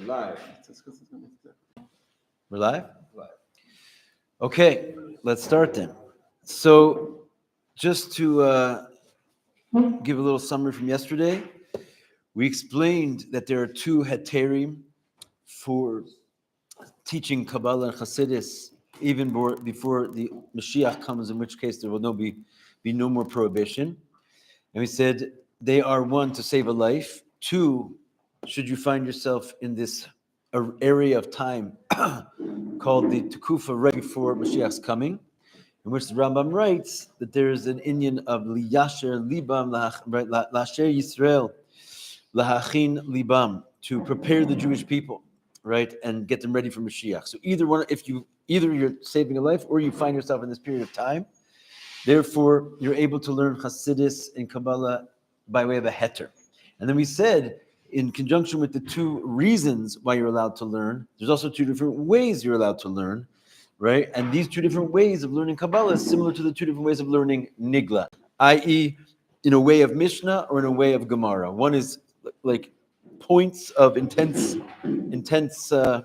live. We're live? Okay, let's start then. So, just to give a little summary from yesterday, we explained that there are two heterim for teaching Kabbalah and Chassidus even before the Mashiach comes, in which case there will be no more prohibition. And we said they are: one, to save a life; two, should you find yourself in this area of time called the Tekufa right before Mashiach's coming, in which the Rambam writes that there is an inyan of liyasher libam, lasher Yisrael, lahachin libam, to prepare the Jewish people, right, and get them ready for Mashiach. So either one, either you're saving a life or you find yourself in this period of time. Therefore, you're able to learn Chassidus and Kabbalah by way of a heter. And then we said, in conjunction with the two reasons why you're allowed to learn, there's also two different ways you're allowed to learn, right? And these two different ways of learning Kabbalah is similar to the two different ways of learning Nigla, i.e., in a way of Mishnah or in a way of Gemara. One is like points of intense, Devarim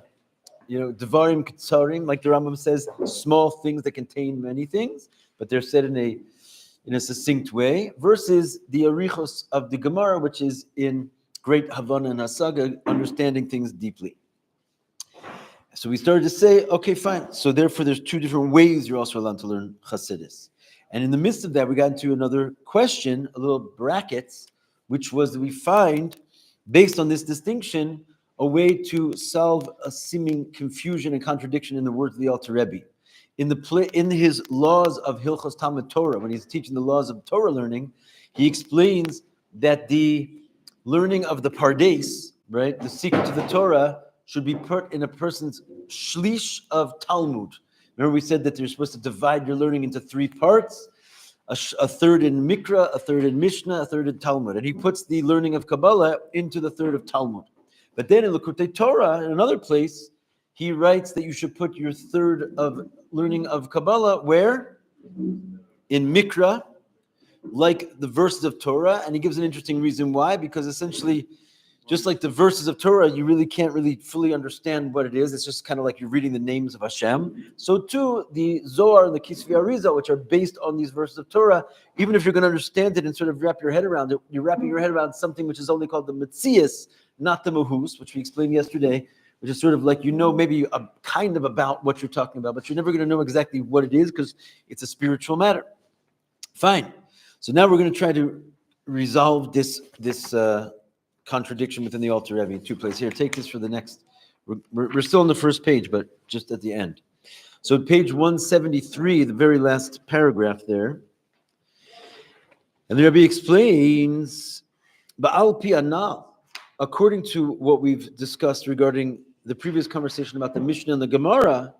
Ketsarim, like the Rambam says, small things that contain many things, but they're said in a succinct way, versus the Arichos of the Gemara, which is in great Havana and Hasaga, understanding things deeply. So we started to say, okay, fine. So therefore, there's two different ways you're also allowed to learn Chassidus. And in the midst of that, we got into another question, a little brackets, which was that we find, based on this distinction, a way to solve a seeming confusion and contradiction in the words of the Alter Rebbe. In his laws of Hilchos Talmud Torah, when he's teaching the laws of Torah learning, he explains that the learning of the Pardes, right, the secret to the Torah, should be put in a person's shlish of Talmud. Remember we said that you're supposed to divide your learning into three parts, a third in Mikra, a third in Mishnah, a third in Talmud. And he puts the learning of Kabbalah into the third of Talmud. But then in Likutei Torah, in another place, he writes that you should put your third of learning of Kabbalah where? In Mikra, like the verses of Torah. And he gives an interesting reason why, because essentially, just like the verses of Torah, you really can't really fully understand what it is. It's just kind of like you're reading the names of Hashem. So too, the Zohar and the Kislev Arizal, which are based on these verses of Torah, even if you're going to understand it and sort of wrap your head around it, you're wrapping your head around something which is only called the Metzias, not the Mahus, which we explained yesterday, which is sort of like, maybe kind of about what you're talking about, but you're never going to know exactly what it is because it's a spiritual matter. Fine. So now we're going to try to resolve this contradiction within the Alter Rebbe in two places. Here, take this for the next. We're still on the first page, but just at the end. So page 173, the very last paragraph there. And the Rebbe explains, Ba'al pi anal, according to what we've discussed regarding the previous conversation about the Mishnah and the Gemara,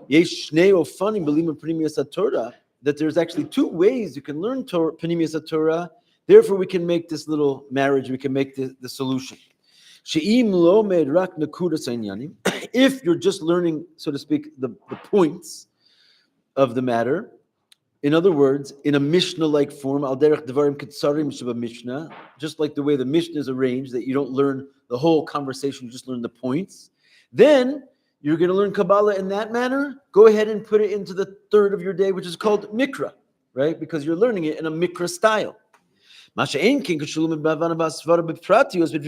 yesh shnei ofanim b'limud pnimiyas haTorah, that there's actually two ways you can learn Torah, pnimiyas haTorah. Therefore, we can make this little marriage, we can make the solution. She'im lomed rak nekudas ha'inyanim, if you're just learning, so to speak, the points of the matter. In other words, in a Mishnah-like form, al derech devarim ketsarim sheba Mishnah, just like the way the Mishnah is arranged, that you don't learn the whole conversation, you just learn the points. Then you're going to learn Kabbalah in that manner. Go ahead and put it into the third of your day, which is called Mikra, right? Because you're learning it in a Mikra style. But if you're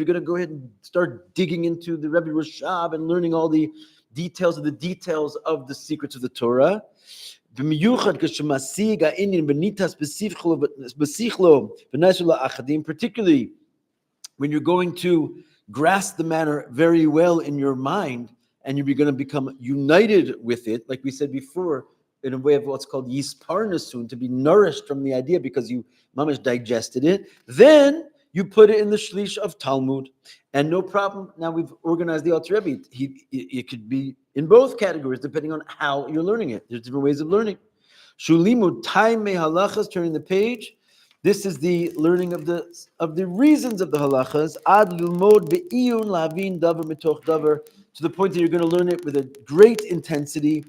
going to go ahead and start digging into the Rebbe Rashab and learning all the details of the secrets of the Torah, particularly when you're going to grasp the matter very well in your mind, and you're going to become united with it, like we said before, in a way of what's called yisparnasun, to be nourished from the idea because you mamash digested it, then you put it in the shlish of Talmud, and no problem. Now we've organized the Alter Rebbe. It could be in both categories depending on how you're learning it. There's different ways of learning. Shulimu Temimei halachas, turning the page. This is the learning of the reasons of the halachas. Ad lilmod be'iyun lavin davar mitoch davar, to the point that you're going to learn it with a great intensity,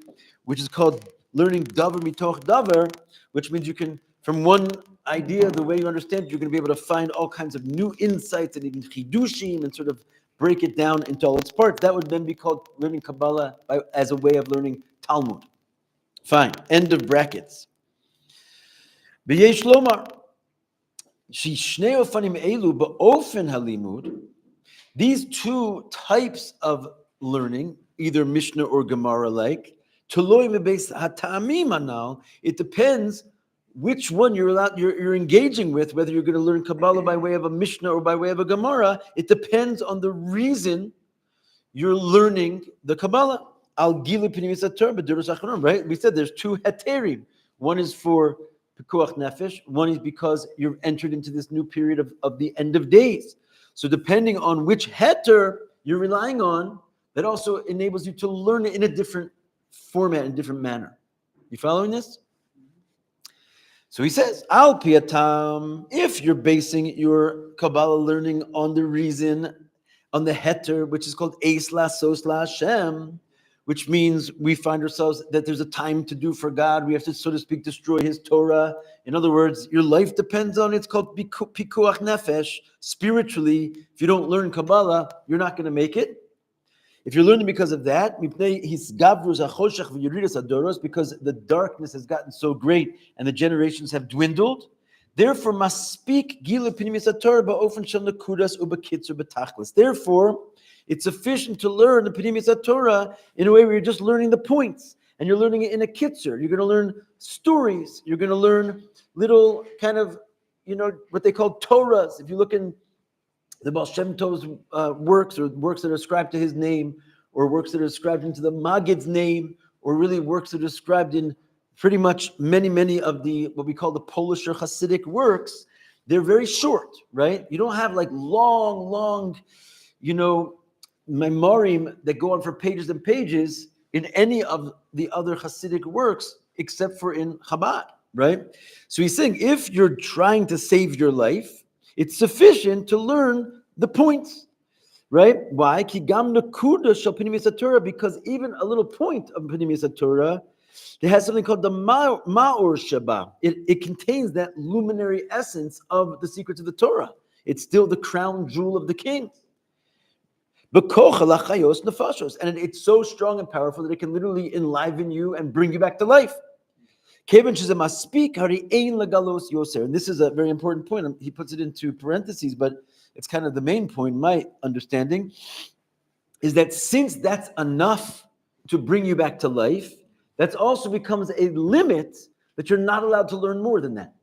which is called learning davar mitoch davar, which means you can, from one idea, the way you understand it, you're going to be able to find all kinds of new insights and even chidushim and sort of break it down into all its parts. That would then be called learning Kabbalah as a way of learning Talmud. Fine. End of brackets. B'yesh lomar, shnei ofanim elu ba'ofen halimud. These two types of learning, either Mishnah or Gemara like, it depends which one you're engaging with, whether you're going to learn Kabbalah by way of a Mishnah or by way of a Gemara. It depends on the reason you're learning the Kabbalah. Right? We said there's two heterim. One is for Pekuach Nefesh. One is because you've entered into this new period of the end of days. So depending on which heter you're relying on, that also enables you to learn it in a different format, in a different manner. You following this? So he says, Al piatam, if you're basing your Kabbalah learning on the reason, on the heter, which is called Eis Lasos La Hashem, which means we find ourselves that there's a time to do for God. We have to, so to speak, destroy his Torah. In other words, your life depends on, it's called Pikuach Nefesh. Spiritually, if you don't learn Kabbalah, you're not going to make it. If you're learning because of that, because the darkness has gotten so great and the generations have dwindled, therefore, therefore, it's sufficient to learn the Pnimis Torah in a way where you're just learning the points, and you're learning it in a kitzer. You're going to learn stories. You're going to learn little kind of, what they call Torahs. If you look in the Baal Shem Tov's works, or works that are ascribed to his name, or works that are ascribed into the Maggid's name, or really works that are ascribed in pretty much many of the, what we call the Polish or Hasidic works, they're very short, right? You don't have like long, memorim that go on for pages and pages in any of the other Hasidic works, except for in Chabad, right? So he's saying, if you're trying to save your life, it's sufficient to learn the points, right? Why? Because even a little point of Pnimis Torah, it has something called the Ma'or Sheba. It contains that luminary essence of the secrets of the Torah. It's still the crown jewel of the king. And it's so strong and powerful that it can literally enliven you and bring you back to life. And this is a very important point. He puts it into parentheses, but it's kind of the main point, my understanding, is that since that's enough to bring you back to life, that also becomes a limit that you're not allowed to learn more than that,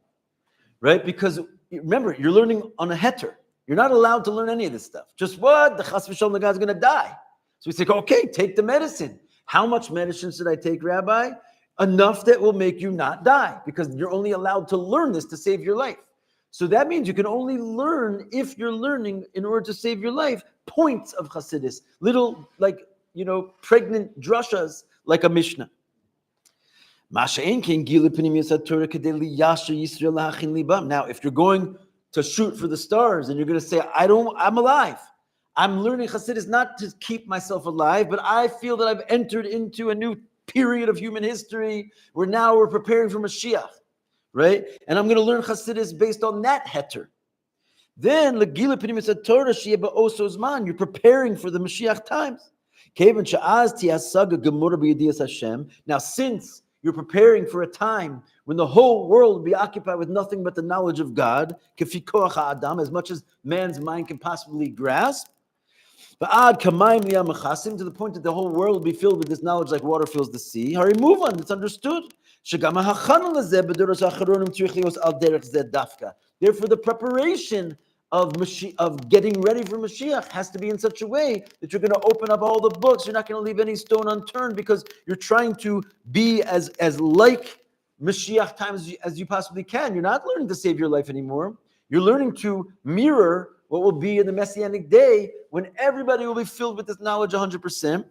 right? Because remember, you're learning on a heter. You're not allowed to learn any of this stuff. Just what? The Chas v'Shalom, the guy's going to die. So we say, okay, take the medicine. How much medicine should I take, Rabbi? Enough that will make you not die, because you're only allowed to learn this to save your life. So that means you can only learn, if you're learning in order to save your life, points of Chassidus, little pregnant drushas like a Mishnah. Now, if you're going to shoot for the stars and you're going to say, I'm alive. I'm learning Chassidus not to keep myself alive, but I feel that I've entered into a new period of human history where now we're preparing for Mashiach, right? And I'm going to learn Chassidus based on that heter. Then, you're preparing for the Mashiach times. Now, since you're preparing for a time when the whole world will be occupied with nothing but the knowledge of God, as much as man's mind can possibly grasp, to the point that the whole world will be filled with this knowledge like water fills the sea. Hurry, move on. It's understood. Therefore, the preparation of getting ready for Mashiach has to be in such a way that you're going to open up all the books. You're not going to leave any stone unturned, because you're trying to be as like Mashiach times as you possibly can. You're not learning to save your life anymore. You're learning to mirror what will be in the Messianic day when everybody will be filled with this knowledge 100%.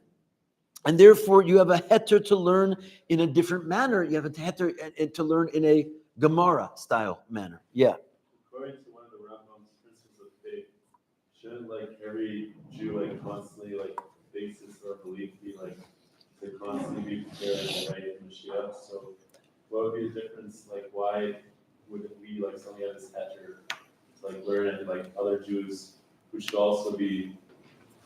And therefore, you have a heter to learn in a different manner. You have a heter to learn in a Gemara style manner. Yeah. According to one of the Rambam's principles of faith, shouldn't every Jew constantly basis or belief be to constantly be prepared and ready in Mashiach? So what would be the difference? Why wouldn't we suddenly have this heter to learn, and other Jews who should also be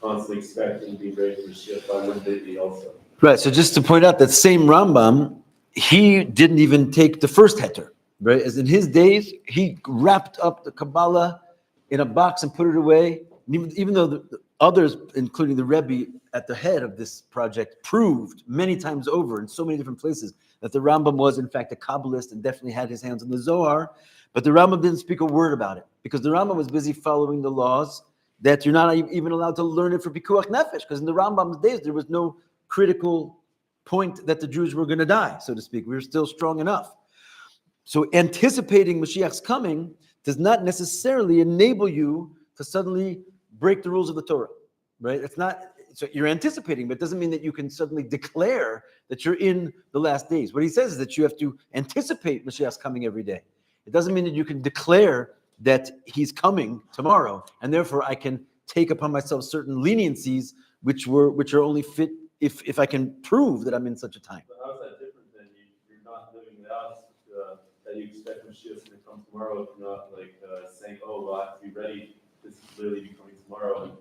constantly expecting to be ready for Mashiach, why wouldn't they be also? Right. So just to point out that same Rambam, he didn't even take the first heter, right? As in his days, he wrapped up the Kabbalah in a box and put it away. And even though the others, including the Rebbe at the head of this project, proved many times over in so many different places that the Rambam was in fact a Kabbalist and definitely had his hands on the Zohar, but the Rambam didn't speak a word about it because the Rambam was busy following the laws that you're not even allowed to learn it for Pikuach Nefesh, because in the Rambam's days there was no critical point that the Jews were going to die, so to speak. We were still strong enough. So anticipating Mashiach's coming does not necessarily enable you to suddenly break the rules of the Torah, right? It's not, so you're anticipating, but it doesn't mean that you can suddenly declare that you're in the last days. What he says is that you have to anticipate Mashiach's coming every day. It doesn't mean that you can declare that he's coming tomorrow, and therefore I can take upon myself certain leniencies which are only fit if I can prove that I'm in such a time. But how is that different than you're not living it out, that you expect Mashiach's going to come tomorrow, if you're not like saying, oh, well, I have to be ready, this is literally be coming tomorrow, and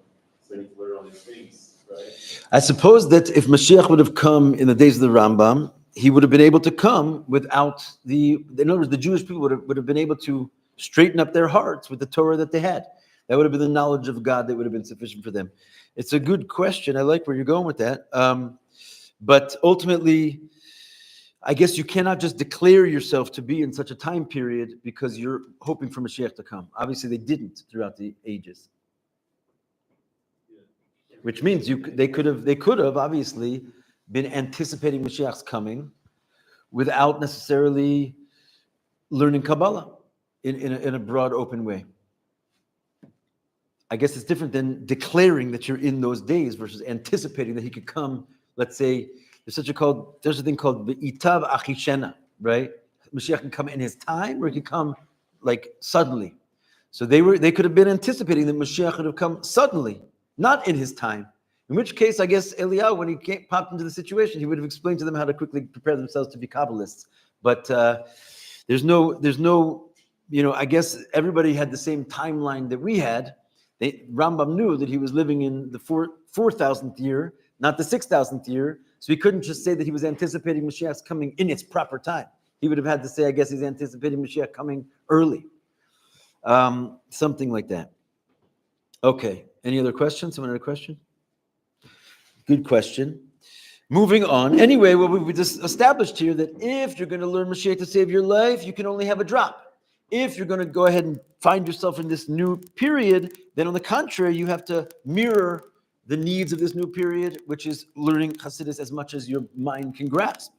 so I need to learn all these things, right? I suppose that if Mashiach would have come in the days of the Rambam, he would have been able to come without in other words, the Jewish people would have been able to straighten up their hearts with the Torah that they had. That would have been the knowledge of God that would have been sufficient for them. It's a good question. I like where you're going with that. But ultimately, I guess you cannot just declare yourself to be in such a time period because you're hoping for Mashiach to come. Obviously, they didn't throughout the ages. Which means they could have obviously been anticipating Mashiach's coming without necessarily learning Kabbalah in a broad, open way. I guess it's different than declaring that you're in those days versus anticipating that he could come. Let's say there's a thing called Itav Achishena, right? Mashiach can come in his time, or he can come like suddenly. So they could have been anticipating that Mashiach could have come suddenly, not in his time. In which case, I guess Eliyahu, when he popped into the situation, he would have explained to them how to quickly prepare themselves to be Kabbalists. But there's no, I guess everybody had the same timeline that we had. Rambam knew that he was living in the 4,000th year, not the 6,000th year. So he couldn't just say that he was anticipating Mashiach's coming in its proper time. He would have had to say, I guess he's anticipating Mashiach coming early. Something like that. Okay. Any other questions? Someone had a question? Good question. Moving on. Anyway, what we just established here that if you're going to learn Mashiach to save your life, you can only have a drop. If you're going to go ahead and find yourself in this new period, then on the contrary, you have to mirror the needs of this new period, which is learning Chassidus as much as your mind can grasp.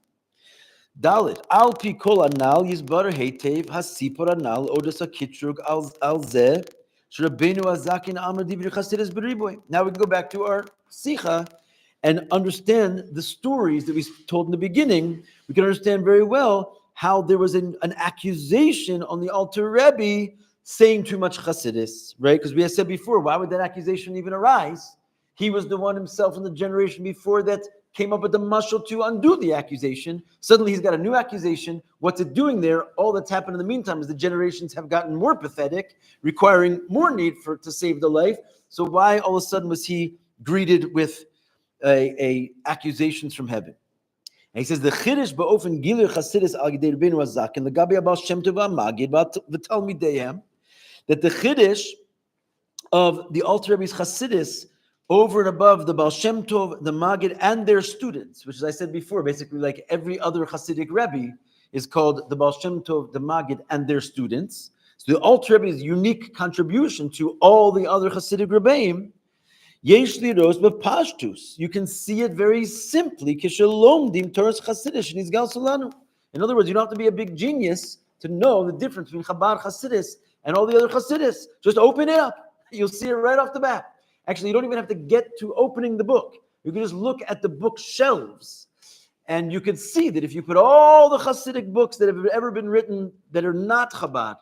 Dalit, al pi kol anal yizbar heitev hasipor anal odas hakitrug al zeh sh'Rabbeinu azakin amar divri Chassidus b'riboy. Now we can go back to our Sicha and understand the stories that we told in the beginning. We can understand very well how there was an accusation on the Alter Rebbe saying too much Chassidus, right? Because we had said before, why would that accusation even arise? He was the one himself in the generation before that came up with the mashal to undo the accusation. Suddenly he's got a new accusation. What's it doing there? All that's happened in the meantime is the generations have gotten more pathetic, requiring more need to save the life. So why all of a sudden was he greeted with a accusations from heaven? And he says the chiddush ba'ofen gilir Chassidus al yedei Rabbeinu Azaken legabi Abal Shem Tov Magid v'talmideihem, that the chiddush of the Alter Rebbe's Chassidus over and above the Baal Shem Tov, the Magid, and their students, which, as I said before, basically like every other Chassidic Rebbe is called the Baal Shem Tov, the Magid, and their students. So the Alter Rebbe's unique contribution to all the other Chassidic Rebbeim, Yesh liros b'pashtus. You can see it very simply. Kishalomdim Torah's Chassidus shenizgal solanu. In other words, you don't have to be a big genius to know the difference between Chabad Chassidus and all the other Chassidus. Just open it up. You'll see it right off the bat. Actually, you don't even have to get to opening the book. You can just look at the book shelves, and you can see that if you put all the Hasidic books that have ever been written that are not Chabad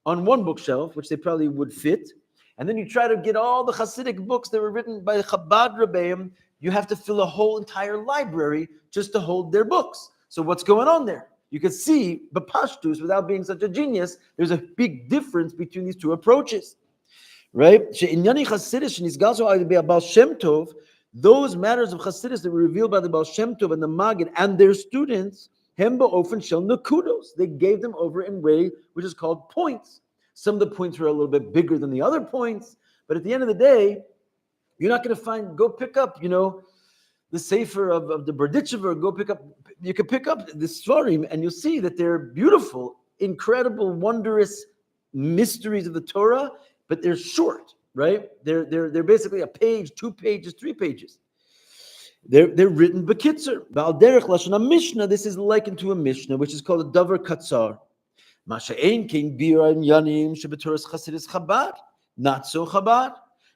on one bookshelf, which they probably would fit, and then you try to get all the Hasidic books that were written by the Chabad Rebbeim, you have to fill a whole entire library just to hold their books. So what's going on there? You can see, B'pashtus, without being such a genius, there's a big difference between these two approaches. right? She'inyani Chassidus shenizgal shel Baal Shem Tov, those matters of Chassidus that were revealed by the Baal Shem Tov and the Maggid and their students, hem ba'ofen shel nekudos, they gave them over in a way which is called points. Some of the points were a little bit bigger than the other points, but at the end of the day, you're not going to go pick up, the Sefer of the Berditchever, you can pick up the Svarim and you'll see that they're beautiful, incredible, wondrous mysteries of the Torah, but they're short, right? They're basically a page, 2 pages, 3 pages. They're written bekitzer. Darech lashon Mishnah, this is likened to a Mishnah, which is called a Davar Katzar. Masha'ein king bira and yanim shebetoras Chassidus Chabad, not so Chabad.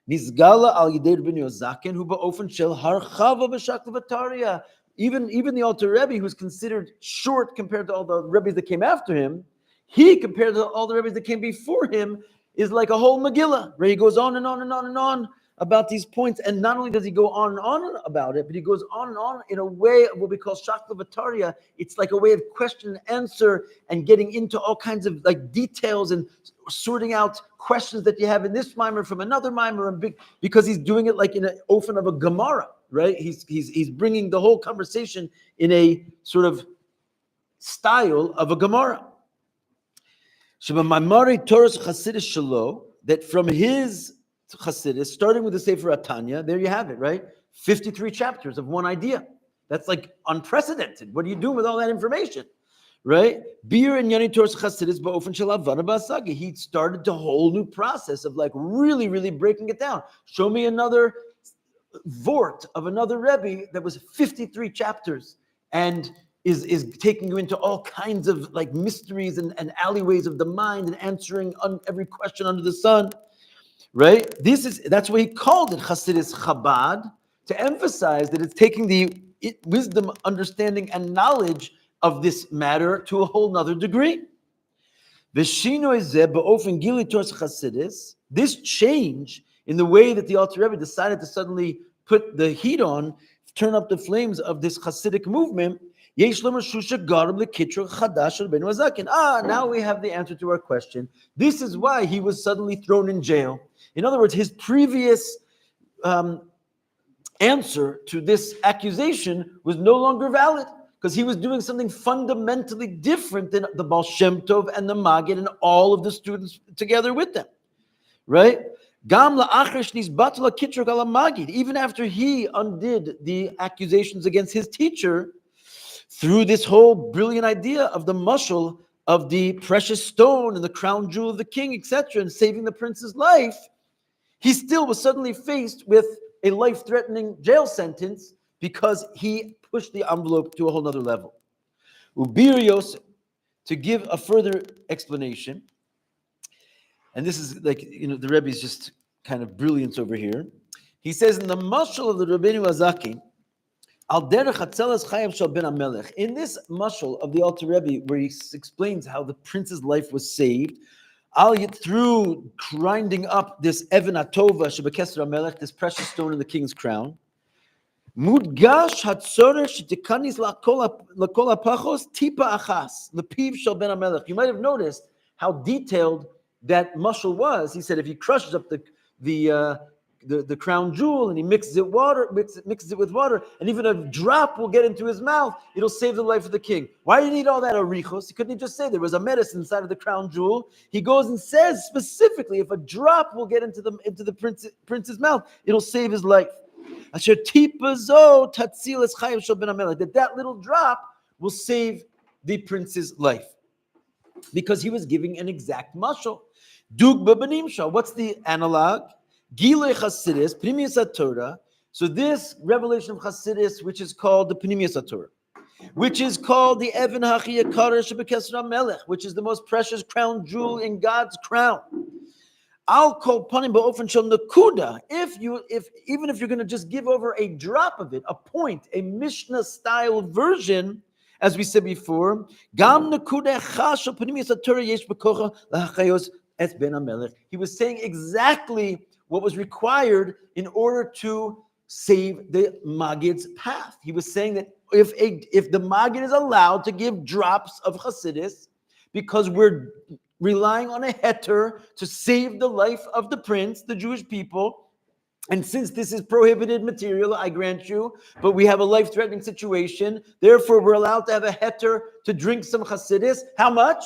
Nizgala al Yidei Rabbeinu Yozaken hu ba'ofen shel harchava b'shaklavataria. Even the Alter Rebbe, who's considered short compared to all the Rebbes that came after him, he compared to all the Rebbes that came before him is like a whole Megillah, where he goes on and on and on and on about these points. And not only does he go on and on about it, but he goes on and on in a way of what we call shaklavataria. It's like a way of question and answer and getting into all kinds of like details and sorting out questions that you have in this mimer from another mimer, because he's doing it like in an ofen of a Gemara, right? He's bringing the whole conversation in a sort of style of a Gemara. That from his Chassidus, starting with the Sefer Atanya, there you have it, right? 53 chapters of one idea. That's like unprecedented. What are you doing with all that information, right? Bir and Yani Torah's Chassidus ba'ofen shel havana ba'asagi. He started a whole new process of like really, really breaking it down. Show me another vort of another Rebbe that was 53 chapters and is taking you into all kinds of like mysteries and alleyways of the mind and answering on every question under the sun. Right? That's why he called it Chassidus Chabad, to emphasize that it's taking the wisdom, understanding, and knowledge of this matter to a whole nother degree. This change in the way that the Alter Rebbe decided to suddenly put the heat on, turn up the flames of this Chassidic movement, now we have the answer to our question. This is why he was suddenly thrown in jail. In other words, his previous answer to this accusation was no longer valid, because he was doing something fundamentally different than the Baal Shem Tov and the Maggid and all of the students together with them, right? Even after he undid the accusations against his teacher, through this whole brilliant idea of the mashal of the precious stone and the crown jewel of the king, etc., and saving the prince's life, he still was suddenly faced with a life-threatening jail sentence because he pushed the envelope to a whole nother level. Ubirios, to give a further explanation, and this is like, the Rebbe is just kind of brilliance over here. He says in the mashal of the Rabbeinu Azaki, Al derech hatzelas chayim shel ben hamelech. In this mashal of the Alter Rebbe, where he explains how the prince's life was saved, through grinding up this Even Atova shebekeser hamelech, this precious stone in the king's crown, mudgash hatzorech shetikanis lakol hapachos tipa achas lepiv shel ben hamelech. You might have noticed how detailed that mashal was. He said if he crushes up the crown jewel and he mixes it with water, and even a drop will get into his mouth, it'll save the life of the king. Why do you need all that arichos? Couldn't he just say there was a medicine inside of the crown jewel? He goes and says specifically, if a drop will get into the prince's mouth, it'll save his life. That little drop will save the prince's life, because he was giving an exact mashal. Dugba b'nimsha. What's the analog? Gilei Chassidus, Pnimius HaTorah. So this revelation of Chassidus, which is called the Pnimius HaTorah, which is called the Even Hachi Yakar Shebekeser HaMelech, which is the most precious crown jewel in God's crown. I'll call panim ba'ofen shel nakuda. Even if you're going to just give over a drop of it, a point, a Mishnah style version, as we said before, gam nakuda chas shel Pnimius HaTorah yesh bekocha lahachayos et ben hamelech. He was saying exactly what was required in order to save the Maggid's path. He was saying that if the Maggid is allowed to give drops of Chassidus, because we're relying on a heter to save the life of the prince, the Jewish people. And since this is prohibited material, I grant you, but we have a life-threatening situation, therefore we're allowed to have a heter to drink some Chassidus. How much?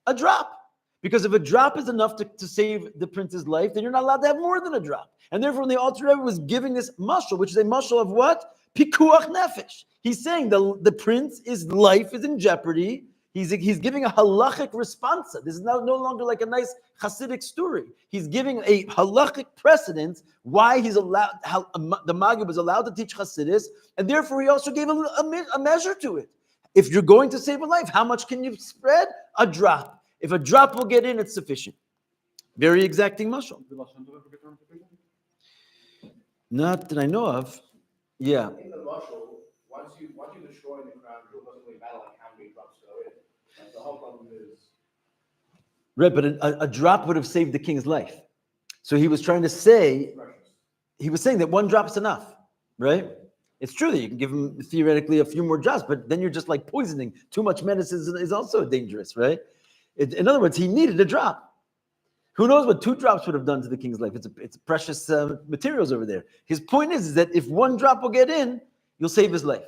A drop. Because if a drop is enough to save the prince's life, then you're not allowed to have more than a drop. And therefore, when the Alter Rebbe was giving this mashal, which is a mashal of what? Pikuach nefesh. He's saying the prince's life is in jeopardy. He's giving a halachic responsa. This is now no longer like a nice Hasidic story. He's giving a halachic precedence why he's allowed, how the Maggid was allowed to teach Hasidus, and therefore he also gave a measure to it. If you're going to save a life, how much can you spread? A drop. If a drop will get in, it's sufficient. Very exacting mashal. Not that I know of. Yeah. In the mashal, once you destroy the crown, it doesn't really matter like how many drops go in. Like, the whole problem is Right, but a drop would have saved the king's life. So he was trying to say, he was saying that one drop is enough, right? It's true that you can give him theoretically a few more drops, but then you're just like poisoning. Too much medicine is also dangerous, right? In other words, he needed a drop. Who knows what 2 drops would have done to the king's life? It's precious materials over there. His point is that if 1 drop will get in, you'll save his life.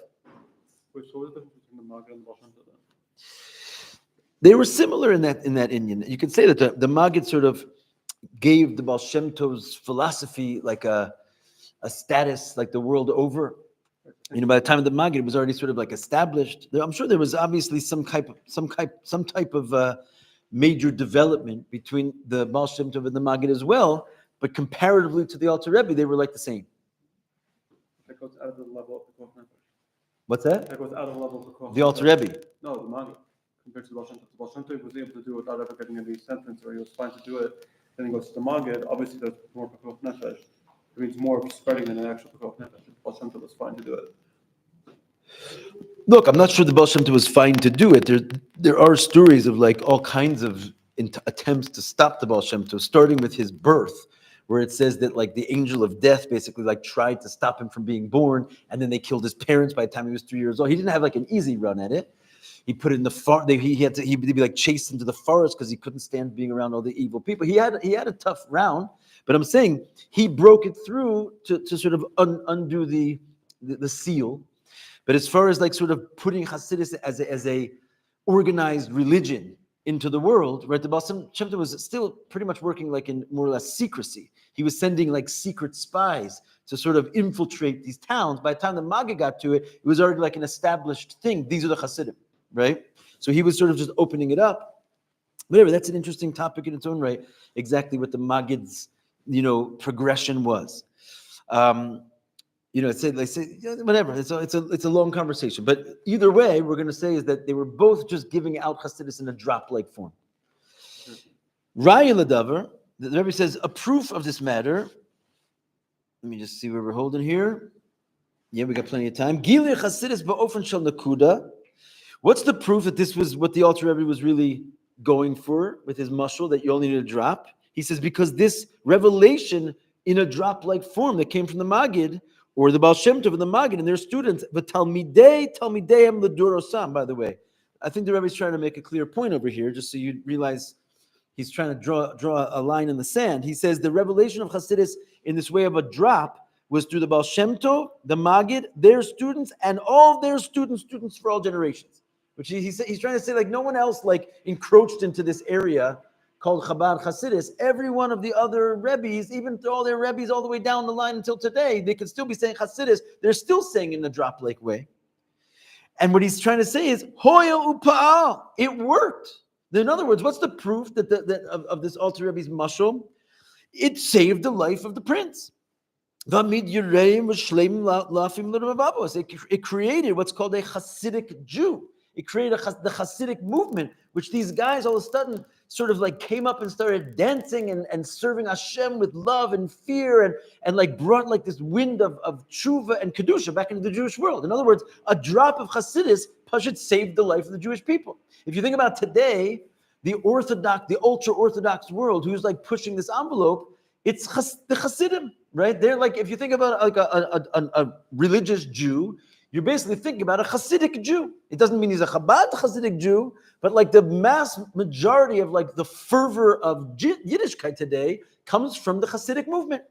They were similar in that Indian. You could say that the Maggid sort of gave the Baal Shem Tov's philosophy like a status, like the world over. You know, by the time of the Maggid, it was already sort of like established. I'm sure there was obviously some type of major development between the Baal Shem Tov and the Maggid as well, but comparatively to the Alter Rebbe, they were like the same. That goes out of the level of the Koch Nefesh. What's that? That goes out of the level of the Koch The Alter Rebbe. No, the Maggid. Compared to the Baal Shem Tov. The Baal Shem Tov was able to do it without ever getting any sentence, or he was fine to do it. Then he goes to the Maggid. Obviously, there's more Koch Nefesh. It means more of spreading than an actual Koch Nefesh. The Baal Shem Tov was fine to do it. Look, I'm not sure the Baal Shem Tov was fine to do it. There are stories of like all kinds of attempts to stop the Baal Shem Tov, starting with his birth, where it says that like the angel of death basically like tried to stop him from being born, and then they killed his parents by the time he was 3 years old. He didn't have like an easy run at it. He put it in the forest. He'd be like chased into the forest because he couldn't stand being around all the evil people. He had a tough round, but I'm saying he broke it through to sort of undo the seal. But as far as like sort of putting Chassidus as a organized religion into the world, right? The Baal Shem Tov was still pretty much working like in more or less secrecy. He was sending like secret spies to sort of infiltrate these towns. By the time the Maggid got to it, it was already like an established thing. These are the Chassidim, right? So he was sort of just opening it up. Whatever, that's an interesting topic in its own right, exactly what the Maggid's, progression was. They say whatever. It's a long conversation, but either way, we're going to say is that they were both just giving out Chassidus in a drop-like form. Raya Ladavar, the Rebbe says a proof of this matter. Let me just see where we're holding here. Yeah, we got plenty of time. Gilir Chassidus ba'ofen shel nakuda. What's the proof that this was what the Alter Rebbe was really going for with his mashal, that you only need a drop? He says because this revelation in a drop-like form that came from the Maggid, or the Baal Shem Tov and the Maggid and their students, but Talmidei am l'dorosam, by the way. I think the Rebbe is trying to make a clear point over here, just so you realize he's trying to draw a line in the sand. He says the revelation of Chassidus in this way of a drop was through the Baal Shem Tov, the Maggid, their students, and all their students for all generations. Which he's trying to say, like, no one else like encroached into this area called Chabad Chassidus. Every one of the other Rebbes, even through all their Rebbes all the way down the line until today, they could still be saying Chassidus. They're still saying in the drop-like way. And what he's trying to say is, Hoya upa'al, it worked. In other words, what's the proof that of this Alter Rebbe's mashal? It saved the life of the prince. It created what's called a Hasidic Jew. It created the Hasidic movement, which these guys all of a sudden sort of like came up and started dancing and serving Hashem with love and fear and like brought like this wind of tshuva and kedusha back into the Jewish world. In other words, a drop of Chassidus Pashut saved the life of the Jewish people. If you think about today, the ultra-Orthodox world who's like pushing this envelope, it's the Hasidim, right? They're like, if you think about like a religious Jew, you're basically thinking about a Hasidic Jew. It doesn't mean he's a Chabad Hasidic Jew, but like the mass majority of like the fervor of Yiddishkeit today comes from the Hasidic movement.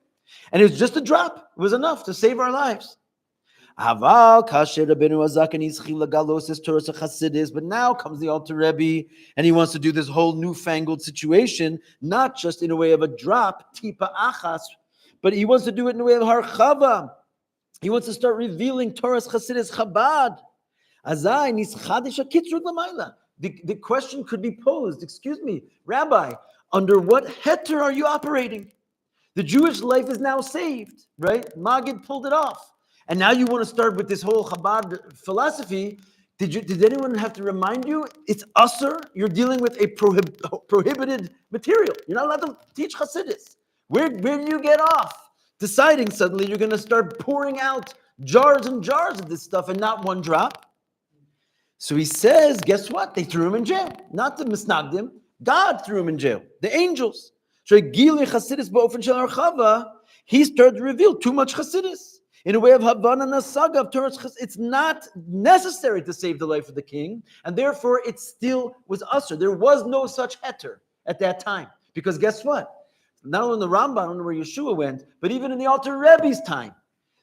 And it was just a drop. It was enough to save our lives. But now comes the Alter Rebbe, and he wants to do this whole newfangled situation, not just in a way of a drop, tipa achas, but he wants to do it in a way of harchava. He wants to start revealing Torah's Chassidus Chabad. The question could be posed, excuse me, Rabbi, under what heter are you operating? The Jewish life is now saved, right? Magid pulled it off. And now you want to start with this whole Chabad philosophy. Did anyone have to remind you? It's usher. You're dealing with a prohibited material. You're not allowed to teach Chassidus. Where do you get off? Deciding suddenly you're going to start pouring out jars and jars of this stuff and not one drop. So he says, guess what? They threw him in jail. Not the Misnagdim. God threw him in jail. The angels. So he started to reveal too much Chassidus. In a way of Havana Nasaga of Torah, it's not necessary to save the life of the king, and therefore it still was usher. There was no such heter at that time. Because guess what? Not only in the Rambam, I don't know where Yeshua went, but even in the Alter Rebbe's time,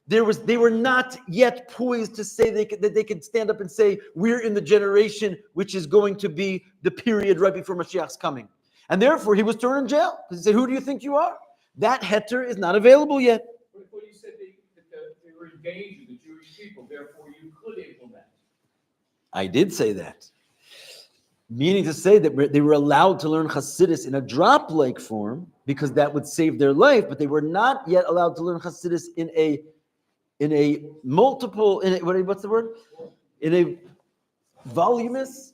they were not yet poised to say that they could stand up and say, we're in the generation which is going to be the period right before Mashiach's coming. And therefore he was thrown in jail. Because he said, who do you think you are? That heter is not available yet. But you said they were engaged with the Jewish people, therefore you could implement. I did say that. Meaning to say that they were allowed to learn Chassidus in a drop-like form because that would save their life, but they were not yet allowed to learn Chassidus in a multiple, what's the word? In a voluminous,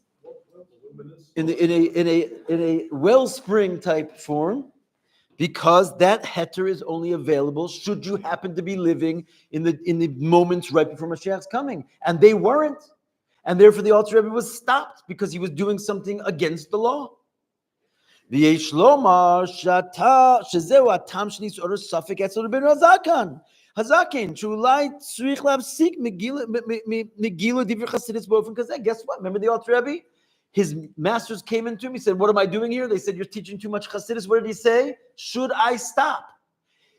in a wellspring type form, because that heter is only available should you happen to be living in the moments right before Mashiach's coming, and they weren't. And therefore the Alter Rebbe was stopped because he was doing something against the law. V'yesh lomar shezeu atam shnis order safek etzel ben hazaken shulai tzrich lafsik megila divrei Chassidus bofen kazeh. Guess what? Remember the Alter Rebbe? His masters came into him. He said, what am I doing here? They said, you're teaching too much Chassidus. What did he say? Should I stop?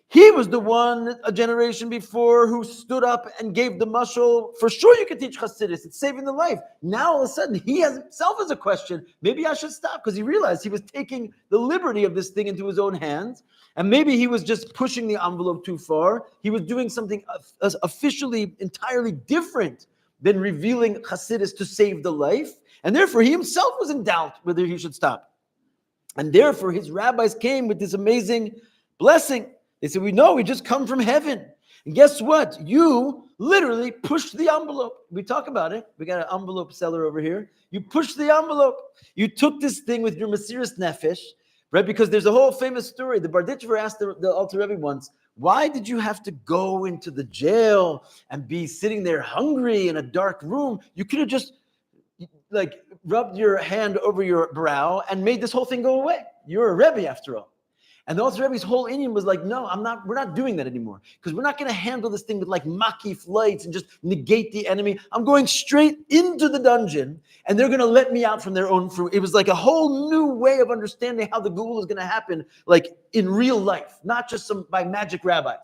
He was the one a generation before who stood up and gave the mashal. For sure you can teach Chassidus. It's saving the life. Now all of a sudden he himself has a question. Maybe I should stop, because he realized he was taking the liberty of this thing into his own hands. And maybe he was just pushing the envelope too far. He was doing something officially entirely different than revealing Chassidus to save the life. And therefore he himself was in doubt whether he should stop. And therefore his rabbis came with this amazing blessing. They said, we know we just come from heaven. And guess what? You literally pushed the envelope. We talk about it. We got an envelope seller over here. You pushed the envelope. You took this thing with your Mesiras Nefesh, right? Because there's a whole famous story. The Barditcher asked the Alter Rebbe once, why did you have to go into the jail and be sitting there hungry in a dark room? You could have just rubbed your hand over your brow and made this whole thing go away. You're a Rebbe after all. And the Alter Rebbe's whole Indian was like, no, we're not doing that anymore. Because we're not going to handle this thing with like makif lights and just negate the enemy. I'm going straight into the dungeon and they're going to let me out from their own fruit. It was like a whole new way of understanding how the Gula is going to happen, like in real life, not just by magic rabbis.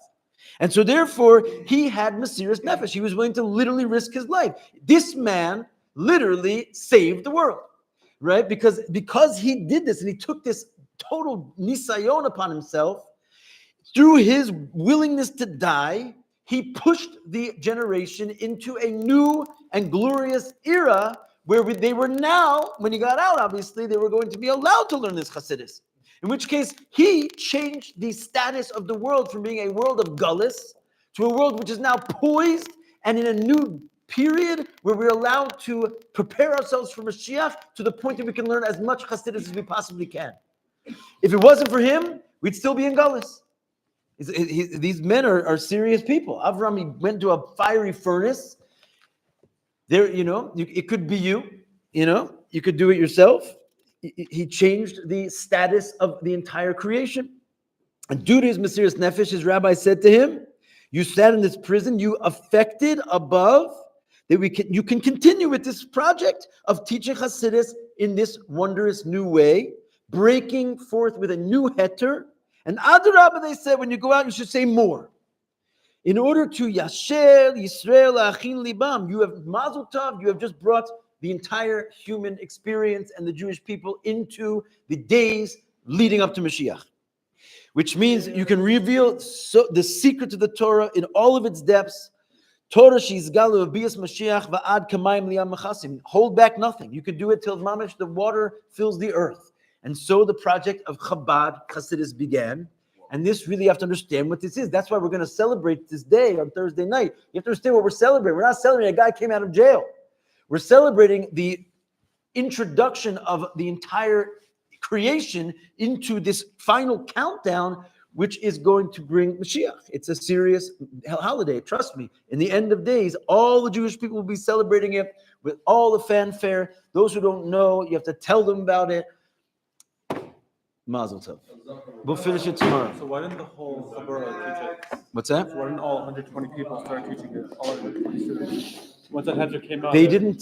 And so therefore, he had Mesiras Nefesh. He was willing to literally risk his life. This man literally saved the world, right? Because he did this and he took this total nisayon upon himself, through his willingness to die, he pushed the generation into a new and glorious era where they were now, when he got out, obviously, they were going to be allowed to learn this Chassidus. In which case, he changed the status of the world from being a world of gullus to a world which is now poised and in a new period where we're allowed to prepare ourselves for Mashiach to the point that we can learn as much Chassidus as we possibly can. If it wasn't for him, we'd still be in gullus. These men are serious people. Avram went to a fiery furnace. There, it could be you. You could do it yourself. He changed the status of the entire creation. And due to his Mesiras Nefesh, his rabbi said to him, you sat in this prison, you affected above that you can continue with this project of teaching Chassidus in this wondrous new way, breaking forth with a new heter. And Adarabba, they said, when you go out, you should say more. In order to Yasher Yisrael Achin Libam, you have Mazel Tov, you have just brought the entire human experience and the Jewish people into the days leading up to Mashiach. Which means you can reveal the secret of the Torah in all of its depths. Torah sheizgalu abias Mashiach va'ad kamayim liyam machasim. Hold back nothing. You can do it till mamish the water fills the earth. And so the project of Chabad Chassidus began. And this really, you have to understand what this is. That's why we're going to celebrate this day on Thursday night. You have to understand what we're celebrating. We're not celebrating a guy came out of jail. We're celebrating the introduction of the entire creation into this final countdown, which is going to bring Mashiach. It's a serious holiday, trust me. In the end of days, all the Jewish people will be celebrating it with all the fanfare. Those who don't know, you have to tell them about it. Mazel tov. We'll finish it tomorrow. So why didn't the whole Chabura teach it? What's that? So why didn't all 120 people start teaching it? All 120 students. Once that heter came out, They didn't